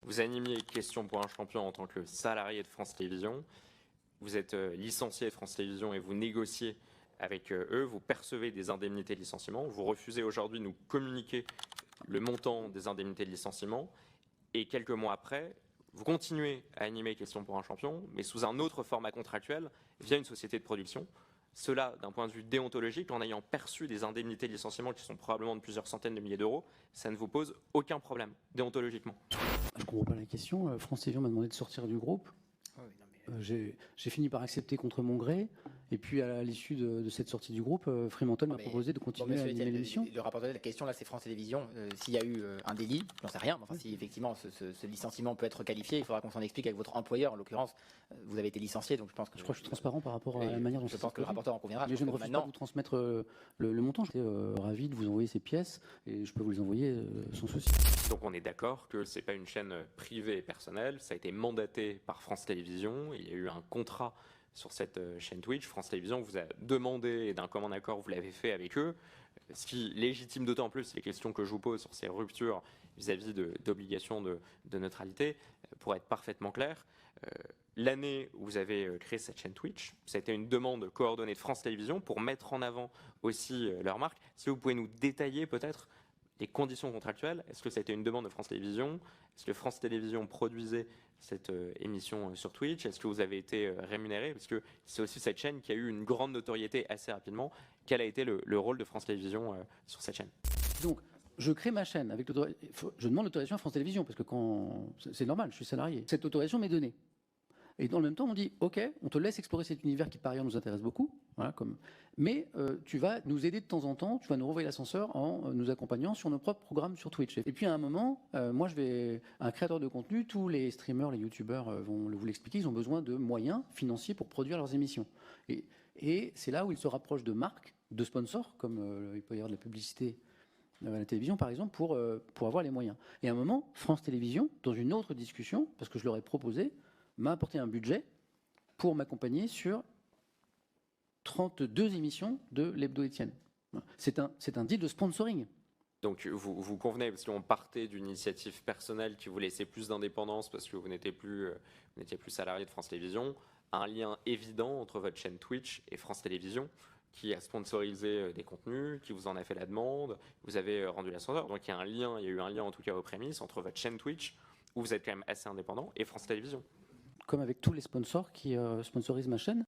Vous animiez Question pour un champion en tant que salarié de France Télévisions. Vous êtes licencié de France Télévisions et vous négociez avec eux. Vous percevez des indemnités de licenciement. Vous refusez aujourd'hui de nous communiquer le montant des indemnités de licenciement. Et quelques mois après, vous continuez à animer Question pour un champion, mais sous un autre format contractuel via une société de production. Cela, d'un point de vue déontologique, en ayant perçu des indemnités de licenciement qui sont probablement de plusieurs centaines de milliers d'euros, ça ne vous pose aucun problème déontologiquement. Je ne comprends pas la question. France Télévisions m'a demandé de sortir du groupe. J'ai fini par accepter contre mon gré. Et puis, à l'issue de cette sortie du groupe, Fremantle m'a proposé de continuer à animer l'émission. Le rapporteur de la question, là, c'est France Télévisions. S'il y a eu un délit, j'en sais rien, mais enfin, si effectivement ce licenciement peut être qualifié, il faudra qu'on s'en explique avec votre employeur. En l'occurrence, vous avez été licencié, donc je pense que... Je crois que je suis transparent par rapport à la manière dont je pense que le rapporteur en conviendra. Mais je ne refuse pas de vous transmettre le montant. J'étais ravi de vous envoyer ces pièces et je peux vous les envoyer sans souci. Donc on est d'accord que ce n'est pas une chaîne privée et personnelle, ça a été mandaté par France Télévisions, il y a eu un contrat sur cette chaîne Twitch. France Télévisions vous a demandé, et d'un commun accord, vous l'avez fait avec eux, ce qui légitime d'autant plus les questions que je vous pose sur ces ruptures vis-à-vis d'obligations de neutralité. Pour être parfaitement clair, l'année où vous avez créé cette chaîne Twitch, ça a été une demande coordonnée de France Télévisions pour mettre en avant aussi leur marque. Si vous pouvez nous détailler peut-être les conditions contractuelles, est-ce que ça a été une demande de France Télévisions? Est-ce que France Télévisions produisait cette émission sur Twitch? Est-ce que vous avez été rémunéré? Parce que c'est aussi cette chaîne qui a eu une grande notoriété assez rapidement. Quel a été le rôle de France Télévisions sur cette chaîne? Donc, je crée ma chaîne. Je demande l'autorisation à France Télévisions, parce que c'est normal, je suis salarié. Cette autorisation m'est donnée. Et dans le même temps, on dit, OK, on te laisse explorer cet univers qui par ailleurs nous intéresse beaucoup, voilà, mais tu vas nous aider de temps en temps, tu vas nous renvoyer l'ascenseur en nous accompagnant sur nos propres programmes sur Twitch. Et puis à un moment, moi un créateur de contenu, tous les streamers, les youtubeurs vont vous l'expliquer, ils ont besoin de moyens financiers pour produire leurs émissions. Et c'est là où ils se rapprochent de marques, de sponsors, comme il peut y avoir de la publicité à la télévision par exemple, pour avoir les moyens. Et à un moment, France Télévisions, dans une autre discussion, parce que je leur ai proposé, m'a apporté un budget pour m'accompagner sur 32 émissions de l'Hebdo Étienne. C'est un deal de sponsoring. Donc vous convenez, parce qu'on partait d'une initiative personnelle qui vous laissait plus d'indépendance parce que vous n'étiez plus salarié de France Télévisions, un lien évident entre votre chaîne Twitch et France Télévisions qui a sponsorisé des contenus, qui vous en a fait la demande, vous avez rendu l'ascenseur. Donc il y a eu un lien en tout cas aux prémices entre votre chaîne Twitch, où vous êtes quand même assez indépendant, et France Télévisions. Comme avec tous les sponsors qui sponsorisent ma chaîne.